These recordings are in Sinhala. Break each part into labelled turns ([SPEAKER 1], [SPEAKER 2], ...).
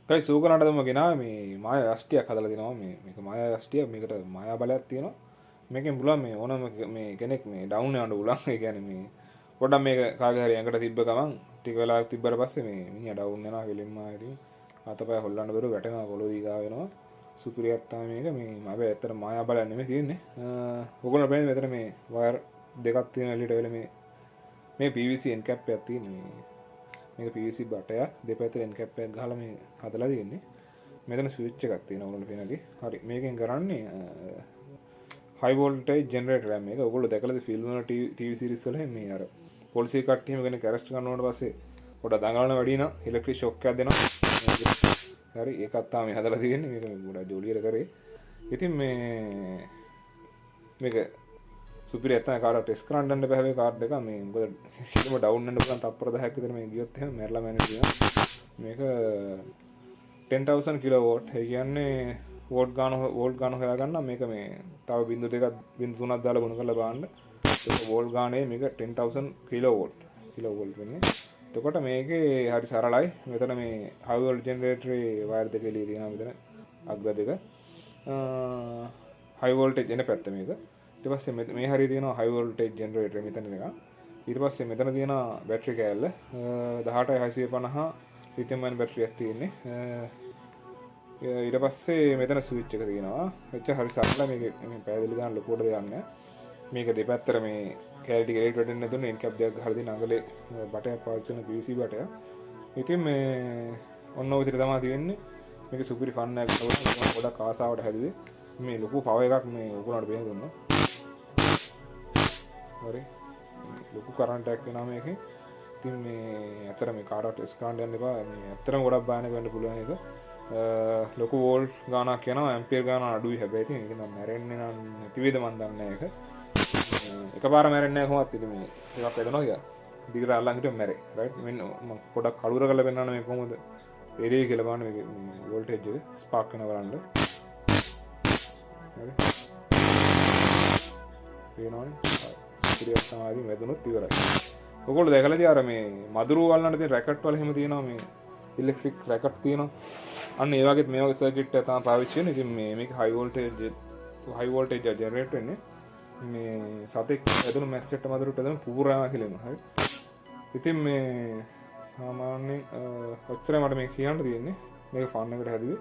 [SPEAKER 1] කයි සූකරනටම ගෙනා මේ මාය යෂ්ටියක් හදලා දෙනවා මේක මාය යෂ්ටිය මේකට මායා බලයක් තියෙනවා මේකෙන් පුළුවන් මේ ඕනම මේ කෙනෙක් මේ ඩවුන් යන්න පුළුවන් ඒ කියන්නේ මේ පොඩ්ඩක් මේක කාගේ හරි ඇඟට තිබ්බ ගමන් ටික වෙලාවක් තිබ්බට පස්සේ මේ මිනිහා ඩවුන් වෙනවා කෙලින්ම ඉතින් අතපය හොල්ලන්න බැරුව වැටෙනවා පොළොව දීගා වෙනවා සුපිරියක් තමයි මේක මේ හැබැයි ඇත්තට මායා බලයක් නෙමෙයි තියෙන්නේ ඔයගොල්ලෝ බලන්නේ මෙතන මේ වයර් දෙකක් තියෙන එළියට වෙල මේ PVC end cap එකක් තියෙන්නේ මේක PVC බටයක් දෙපැත්තට end cap එකක් ගහලා මේ හදලා තියෙන්නේ මෙතන ස්විච් එකක් තියෙනවා ඔයගොල්ලෝ පේනගේ හරි මේකෙන් කරන්නේ high voltage generator එකක් මේක ඔයගොල්ලෝ දැකලාද ෆිල්ම් වල TV series වල මේ අර පොලිසිය කට්ටියම කෙනෙක් ඇරෙස්ට් කරනවට පස්සේ පොඩ දඟලන වැඩි නම් ඉලෙක්ට්‍රික් ෂොක් එකක් දෙනවා හරි ඒකත් තමයි හදලා තියෙන්නේ මේක ගොඩක් ජොලියට කරේ ඉතින් මේක සුපිරි ඇත්තම කාර්ඩ් ටෙස්ට් කරන්න යන්න බෑ හැබැයි කාර්ඩ් එක මේ මොකද කිසිම ඩවුන් වෙන්න පුළුවන් තප්පර 10ක් විතර මේ ගියොත් එහෙම මැරලා මැනෙන්න තියෙනවා මේක 10000 කිලෝවෝට් ඒ කියන්නේ වෝල්ට් ගාන හොයාගන්න මේක මේ තව බිංදු දෙකක් බිංදු තුනක් දාලා ගුණ කරලා බලන්න ඒක වෝල්ට් ගානේ මේක 10000 කිලෝවෝල්ට් වෙන්නේ එතකොට මේකේ හරි සරලයි මෙතන මේ high voltage generator වයර් දෙක එළිය තියෙනවා මෙතන අග්‍ර දෙක high voltage එන පැත්ත මේක ඊට පස්සේ මේ හරිය තියෙනවා high voltage generator මෙතන එක ඊට පස්සේ මෙතන තියෙනවා බැටරි කෑල්ල 18650 ලිතියම් අයන් බැටරියක් තියෙන්නේ ඊට පස්සේ මෙතන ස්විච් එක තියෙනවා එච්චර හරි සරලයි මේක මේ පැහැදිලි ගන්න ලොකුවට දෙයක් නැහැ මේක දෙපැත්තට මේ කැලිටි එලිට වැටෙන්න නැතුන එන් කැප් දෙකක් ගහලා දෙන අඟලේ බටයක් පාවිච්චි කරන PVC බටයක් ඉතින් මේ ඔන්න ඔය විදිහට තමයි තියෙන්නේ මේක සුපිරි ෆන් එකක් තමයි ගොඩක් ආසාවට හැදුවේ මේ ලොකු පව එකක් මේ උගුණට බේන දුන්නා හරි ලොකු කරන්ට් එකක් වෙනවා මේකේ ඉතින් මේ අතර මේ කාටවත් ටෙස්ට් කරන්න යන්න එපා මේ අතරම ගොඩක් බාන වෙන්න පුළුවන් එක ලොකු වෝල්ට් ගානක් යනවා ඇම්පියර් ගාන අඩුයි හැබැයි ඉතින් ඒක නම් මැරෙන්නේ නම් නැති වේද මන් දන්නේ නැහැ ඒක එකපාර මැරෙන්නේ නැහැ කොහොමද ඉතින් මේ ටිකක් වෙදනවා කියලා දිගට අල්ලන් හිටියම මැරේ රයිට් මෙන්න මම පොඩක් කලුර කරලා පෙන්නන්න මේ කොහොමද එරිය කියලා බලන්න මේක වෝල්ටේජ් එක ස්පාර්ක් වෙනවා බලන්න හරි පේනවනේ සුපිරියක් තමයි වැදුනොත් ඉවරයි ඔයගොල්ලෝ දැකලාද අර මේ මදුරු වල්ලන්න තියෙන රැකට් වල එහෙම තියෙනවා මේ ඉලෙක්ට්‍රික් රැකට් තියෙනවා අන්න ඒ වගේත් මේ වගේ සර්කිට් එක තමයි පාවිච්චි වෙන්නේ ඉතින් මේක high voltage generator වෙන්නේ මේ සතෙක් ඇතුළු මැස්සෙට මදුරුට ඇතුළු පුරාම කියලා හරි ඉතින් මේ සාමාන්‍යයෙන් ඔච්චරයි මට මේ කියන්න තියෙන්නේ මේක ෆන් එකට හැදුවේ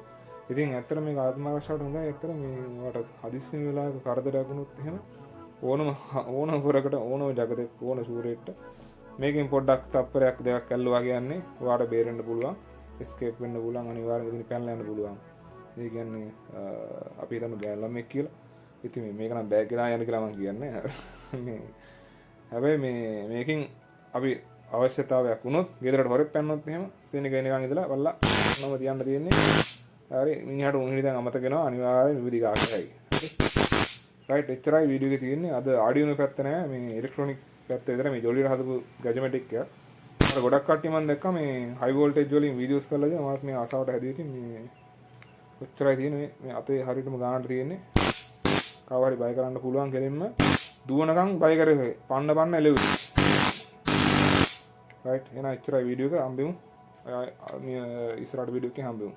[SPEAKER 1] ඉතින් ඇත්තට මේක ආත්මාරක්ෂාවට හොඳයි ඇත්තට මේ වට හදිස්සි වෙලාවක කරදරයක් වුණොත් එහෙම ඕනම පොරකට ඕනම ජගතෙක් ඕන සූරෙට මේකෙන් පොඩ්ඩක් තප්පරයක් දෙකක් ඇල්ලුවා කියන්නේ ඔයාලට බේරෙන්න පුළුවන් escape වෙන්න පුළුවන් අනිවාර්යයෙන් ඉතින් පැනලා යන්න පුළුවන් ඒ කියන්නේ අපි හිතමු ගෑන් ළමෙක් කියලා ඉතින් මේක නම් බෑග් ගෙනා යන්න කියලා මම කියන්නේ මේ හැබැයි මේකෙන් අපි අවශ්‍යතාවයක් වුණොත් ගෙදරට හොරෙක් පැන්නොත් එහෙම සීනි ගේන එකන් ඉඳලා වල්ලා මොනම තියන්න තියෙන්නේ හරි මිනිහට උන් හිතන් අමතක වෙනවා අනිවාර්යයෙන් විවිධ ආකාරයි රයිට් එච්චරයි වීඩියෝ එකේ තියෙන්නේ අද ආඩියෝ පැත්ත නෑ මේ ඉලෙක්ට්‍රොනික පැත්ත විතර මේ ජොලියට හදපු ගැජමැටික් එක අර ගොඩක් කට්ටිය මම දැක්කා මේ හයි වෝල්ටේජ් වලින් වීඩියෝස් කරලා දෙනවා මාත් මේ ආසාවට හැදුවේ ඉතින් මේ ඔච්චරයි තියෙන්නේ මේ අතේ හරියටම ගානට තියෙන්නේ කව හරි බය කරන්න පුළුවන් කෙලින්ම දුවනකම් බය කරේ පන්න එළෙවි රයිට් එහෙනම් එච්චරයි වීඩියෝ එක හම්බෙමු ඉස්සරහට වීඩියෝ එකකින් හම්බෙමු